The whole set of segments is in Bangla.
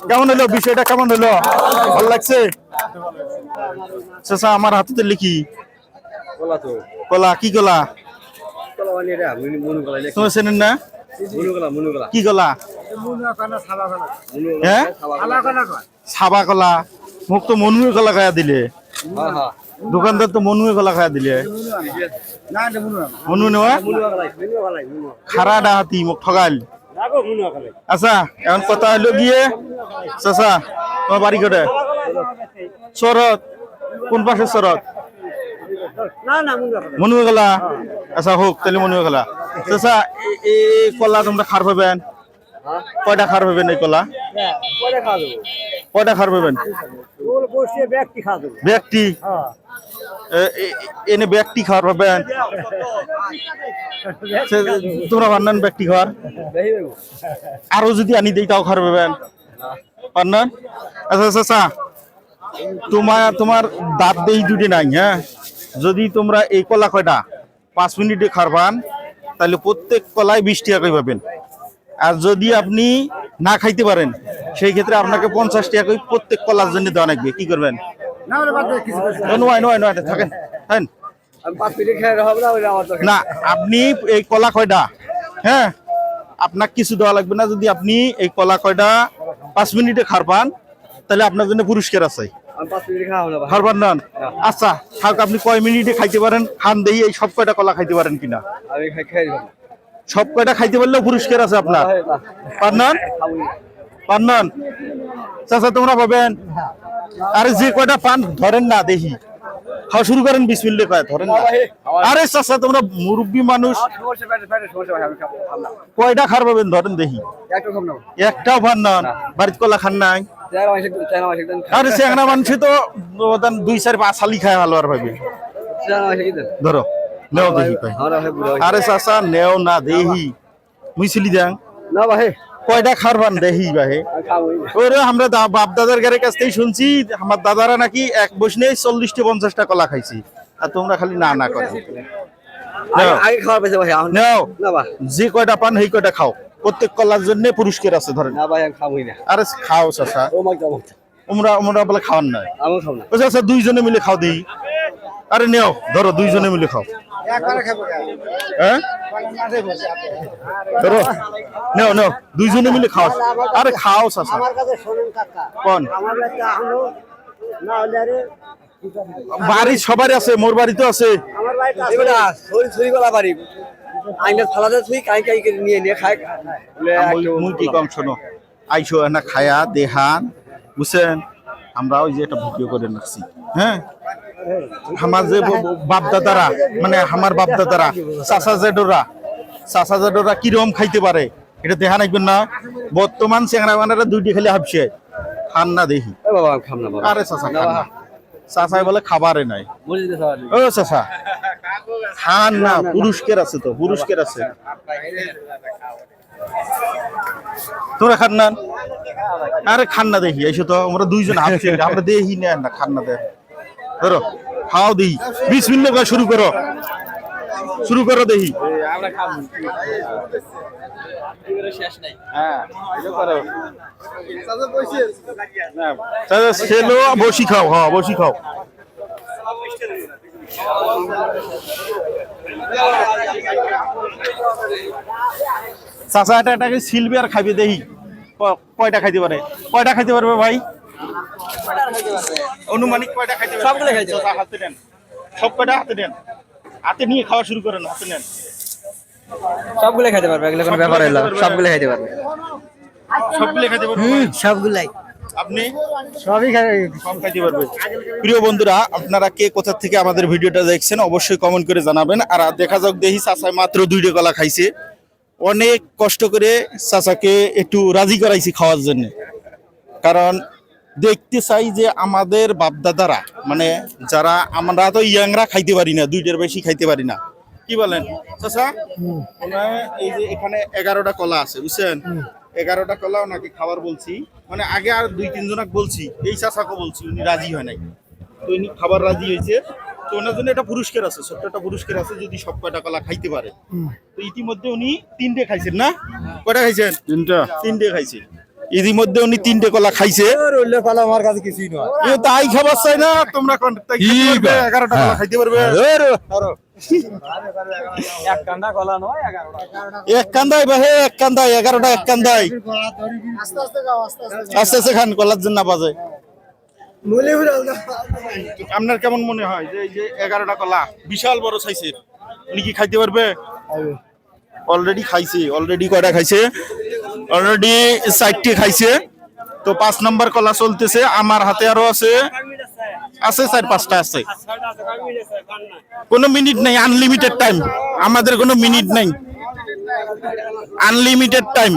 কেমন হলো বিষয়টা, কেমন হলো? ভালো লাগছে? চাচা আমার হাতে লিখি কলা, কি কলা তোমার চেনেন না? কি কলা? হ্যাঁ সাবা কলা। মোক তো মনুয়ে কলা খায়া দিলে, দোকানদার তো মনুয়ে কলা খায়া দিলে। মনু নেওয়া খারা ডাহাতি মোক ঠগাইল। আচ্ছা এখন কথা হলো গিয়ে চাচা তোমার বাড়ি কোটে? চরত? কোন পাশে চরত? মনুয়ে কলা। আচ্ছা হোক তাহলে মনুয়ে কলা। চাচা এই কলা তোমরা খার পাবেন কয়টা? খার পাবেন এই কলা কয়টা খার পাবেন? ব্যক্তি এনে ব্যক্তি খাওয়ার পাবেন তোমরা পান্নান ব্যক্তি খাওয়ার? আরো যদি আনি দেই তাও খাওয়ার পাবেন পান্নান? আচ্ছা আচ্ছা তোমার দাঁত দেই দুটি নাই। হ্যাঁ যদি তোমরা এই কলা কয়টা 5 মিনিটে খারবান তাহলে প্রত্যেক কলায় 20 টাকা করে পাবেন। আর যদি আপনি না খাইতে পারেন সেই ক্ষেত্রে আপনাকে 50 টাকা করে প্রত্যেক কলার জন্য দেওয়া লাগবে। কি করবেন? থাকেন না আপনি এই কলা কয়টা, হ্যাঁ আপনার কিছু দেওয়া লাগবে না। যদি আপনি এই কলা কয়টা 5 মিনিটে খার পান তাহলে আপনার জন্য পুরস্কার আছে। খারবার না? আচ্ছা থাক, আপনি কয় মিনিটে খাইতে পারেন খান দেই এই সব কয়টা কলা খাইতে পারেন কিনা? সব কয়টা খাইতে পারলেও পুরস্কার আছে আপনার। পারনান পারনান চাচা তোমরা পাবেন। আরে যে কয়টা পান ধরেন না দেখি, খাওয়া শুরু করেন। বিসমিল্লাহ কয় ধরেন না। আরে চাচা তোমরা মুরব্বী মানুষ, কয়টা খার পাবেন ধরেন দেখি। একটাও পান না? বাড়িতে কলা খান নাই? আরে চেংনা মানুষ তো 2-4-5 শালি খায় ভালো আর ভাবে। ধরো নেও দেখি। আরে চাচা নেও না দেখি মুইছিলি দেন না ভাই কয়টা খারবান দেখি ভাই। ওরে আমরা বাপ দাদার ঘরের কাছ থেকে শুনছি আমার দাদারা নাকি এক বসনে 40-50টা কলা খাইছি, আর তোমরা খালি না না করো। যে কয়টা পান সেই কয়টা খাও, প্রত্যেক কলার জন্য পুরস্কার আছে। ধরেন আরে খাও চাচা, ওমরা বলে খাওয়ান নাই। আচ্ছা দুইজনে মিলে খাও দিই। আরে নেও ধরো দুইজনে মিলে খাও। হ্যাঁ ধরো নেও নেও দুইজনে মিলে খাও। আরে খাও চাচা। কোন বাড়ি সবারই আছে? মোর বাড়িতে আছে। মুই কি কম শোনো, আইসো না খায়া দেহান বুঝছেন। আমরা ওই যে একটা ভিডিও করে রাখছি। হ্যাঁ আমার যে বাপদাদারা মানে আমার বাপদাদারা চাচা জেডোরা কিরকম খাইতে পারে এটা দেখা নাকবেন না। বর্তমান চেংরা বানারা 2টি খালি হাবছে খান না দেখি। আরে চাচা খান না, চাচাই বলে খাবারে নাই। ও চাচা খান না, পুরস্কার আছে তো, পুরস্কার আছে। তোরা খান না? আরে খান না দেখি এসো তো, আমরা দুইজন হাবছে আমরা দেখি না খান না দেখ। ধরো খাও দিই। বিসমিল্লাহ করে শুরু করো, শুরু করো দেখি। বসি খাও, হ্যাঁ বসি খাও। চাচা এটাকে সিলবি আর খাইবে দেখি কয়টা খাইতে পারে। কয়টা খাইতে পারবে ভাই অনুমানিক? কয়টা খাইতে পারবে? সবগুলো খাইতে পারবে। হাতে নেন, সব কয়টা হাতে নেন, হাতে নিয়ে খাওয়া শুরু করেন। হাতে নেন, সবগুলো খাইতে পারবে, এগুলো কোনো ব্যাপার হলো। সবগুলো খাইতে পারবে, সবগুলো খাইতে পারবে। সবগুলাই আপনি সবই সব খাইতে পারবে। প্রিয় বন্ধুরা আপনারা কে কোথা থেকে আমাদের ভিডিওটা দেখছেন অবশ্যই কমেন্ট করে জানাবেন। আর দেখা যাক দেখি চাচা মাত্র 2টা কলা খাইছে। অনেক কষ্ট করে চাচাকে একটু রাজি করাইছি খাওয়ার জন্য, কারণ দেখতে চাই যে আমাদের বাপদাদারা মানে যারা আমরা তো ইয়াংরা খাইতে পারি না, 2টার বেশি খাইতে পারি না। কি বলেন চাচা? এই যে এখানে 11টা কলা আছে বুঝছেন, 11টা কলা ওনাকে খাবার বলছি, মানে আগে আর 2-3 জনক বলছি, এই চাচাকে বলছি, উনি রাজি হয় নাই। তো উনি খাবার রাজি হয়েছে, তো ওনার জন্য একটা পুরস্কার আছে, ছোট্ট একটা পুরস্কার আছে যদি সব কয়টা কলা খাইতে পারে। তো ইতিমধ্যে উনি 3টে খাইছেন না? কয়টা খাইছেন? 3টে খাইছে। ইতিমধ্যে উনি 3টে কলা খাইছে। রইলে পালা আমার কাছে কিছুই নয়। এ তাই খাবার চাই না তোমরা কোন তাই খাইতে পারবে 11টা কলা খাইতে পারবে। এক কান্দা কলা নয় 11টা। এক কান্দাই ভাই এক কান্দাই 11টা এক কান্দাই। আস্তে আস্তে খান কলার জন্য বাজে। আপনার কেমন মনে হয় যে এই যে 11টা কলা বিশাল বড় সাইজের উনি কি খাইতে পারবে? অলরেডি খাইছে। অলরেডি কয়টা খাইছে? অলরেডি 4টে খাইছে। তো 5 নম্বর কলা চলতেছে। আমার হাতে আরো আছে 4-5টা আছে। কোনো মিনিট নাই, আনলিমিটেড টাইম। আমাদের কোনো মিনিট নাই, আনলিমিটেড টাইম।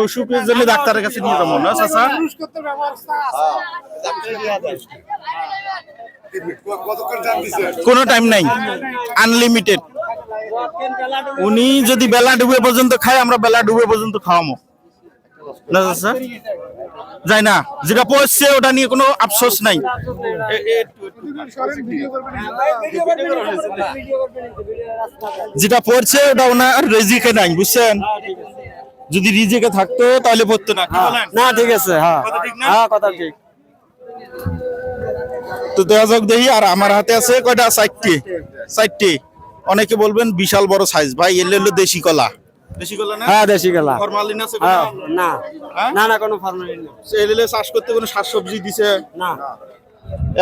অসুখের জন্য ডাক্তারের কাছে নিয়ে যাবো না চাচা? কোনো টাইম নাই, আনলিমিটেড। উনি যদি বেলা ডুবে পর্যন্ত খায় আমরা বেলা ডুবে পর্যন্ত খাওয়াবো না চাচা? যাই না, যেটা পড়ছে ওটা নিয়ে কোনো আফসোস নাই। যেটা পড়ছে ওটা ওনার রিজিকে নাই, বুঝছেন? যদি রিজিকে থাকতো তাহলে পড়তো না। না ঠিক আছে, হ্যাঁ হ্যাঁ কথা ঠিক। তো দেখা যাক দেখি। আর আমার হাতে আছে কয়টা? 4টে। অনেকে বলবেন বিশাল বড় সাইজ। ভাই এলে হলো দেশি কলা। দেশি কলা না? হ্যাঁ দেশি কলা। ফরমালিন আছে হ্যাঁ, কোনো? না হ্যাঁ? না না কোনো ফরমালিন না। এলে চাষ করতে কোনো শাকসবজি দিছে না।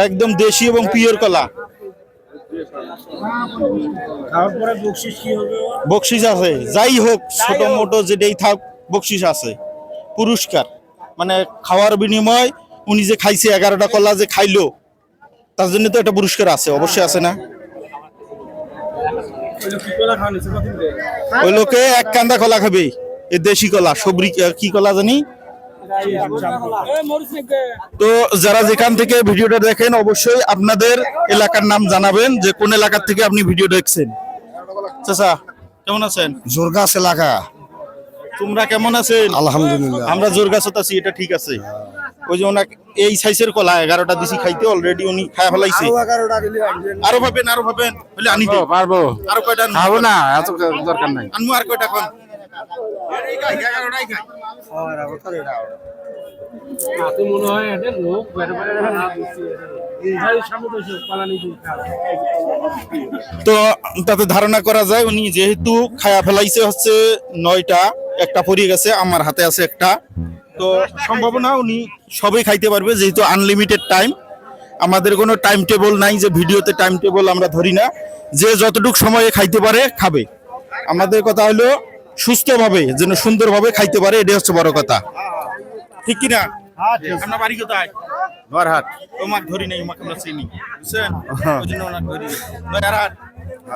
একদম দেশি এবং পিওর কলা। বকশিস আছে, যাই হোক ছোট মোটো যেটাই থাক বকশিস আছে, পুরস্কার। মানে খাওয়ার বিনিময় উনি যে খাইছে 11টা কলা যে খাইলো তার জন্য তো একটা পুরস্কার আছে, অবশ্যই আছে না? ওই লোকে 1 কান্দা কলা খাবে, এই দেশি কলা। সবরি কি কলা জানি। তো যারা যেখান থেকে ভিডিওটা দেখেন অবশ্যই আপনাদের এলাকার নাম জানাবেন যে কোন এলাকার থেকে আপনি ভিডিও দেখছেন। চাচা কেমন আছেন? জোরগাছ এলাকা। তোমরা কেমন আছেন? আলহামদুলিল্লাহ। আমরা জোরগাছত আছি, এটা ঠিক আছে। ওই যে ওনাকে এই সাইজের কলা 11টা দিছি খাইতে, অলরেডি উনি খায় ফেলাইছে। আরো ভাবেন, আরো ভাবেন, বলে আনি দেব। পারবো। আরো কয়টা খাবো না, এত দরকার নাই। আনমু আর কয়টা কোন? তো তাতে ধারণা করা যায় উনি যেহেতু খায়া ফেলাইছে হচ্ছে 9টা, একটা পড়ে গেছে, আমার হাতে আছে একটা। তো সম্ভাবনা উনি সবই খাইতে পারবে যেহেতু আনলিমিটেড টাইম। আমাদের কোনো টাইম টেবল নাই যে ভিডিওতে টাইম টেবল আমরা ধরি না। যে যতটুকু সময়ে খাইতে পারে খাবে। আমাদের কথা হলো সুস্থভাবে যেন সুন্দরভাবে খাইতে পারে, এটাই হচ্ছে বড় কথা। ঠিক কিনা? আপনার বাড়ি কোথায়? নরহাট। তোমাকে ধরি নাই, তোমাকে আমরা চিনি, বুঝছেন? ওই জন্য ওনাকে ধরি। নয়ারহাট।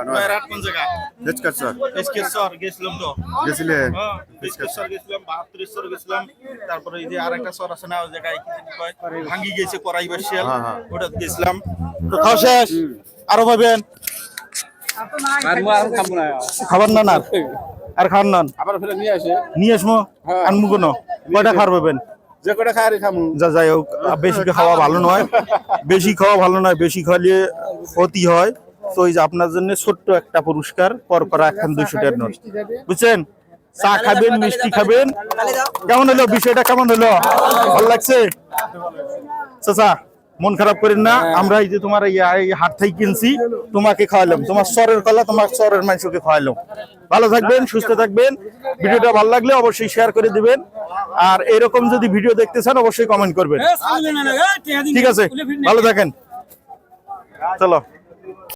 নয়ারহাট কোন জায়গা? দেশকাছর। এসকেশ্বর গেছিলাম তো। গেছিলেন? হ্যাঁ, এসকেশ্বর গেছিলাম, 72 গেছিলাম। তারপরে এই যে আরেকটা শহর আছে না, ওই জায়গায় কি জানি কয়, ভাঙ্গি গেছে করাই বাসিয়াল, ওটা গেছিলাম। তো খাওয়া শেষ? আরো পাবেন? খাবার না না আর খান না আবার ফেলে নিয়ে আসে। নিয়ে আসবো। আনমু কোনো কয়টা খাবার পাবেন? যে কটা খাই খামু। যা যাই হোক, বেশি খাওয়া ভালো নয়। বেশি খাওয়া ভালো নয়, বেশি খাইলে ক্ষতি হয়। তো এই যে আপনার জন্য ছোট্ট একটা পুরস্কার, করকরা 200 টাকার নোট, বুঝছেন? চা খাবেন, মিষ্টি খাবেন। কেমন হলো বিষয়টা? কেমন হলো? ভালো লাগছে? চাচা মন খারাপ করেন না, আমরা এই যে তোমার এই হাট থেকে কিনছি, তোমাকে খাওয়ালাম। তোমার চরের কলা, তোমার চরের মানুষকে খাওয়ালাম। ভালো থাকবেন, সুস্থ থাকবেন। ভিডিওটা ভালো লাগলে অবশ্যই শেয়ার করে দিবেন। আর এরকম যদি ভিডিও দেখতে চান অবশ্যই কমেন্ট করবেন। ঠিক আছে, ভালো থাকেন। চলো।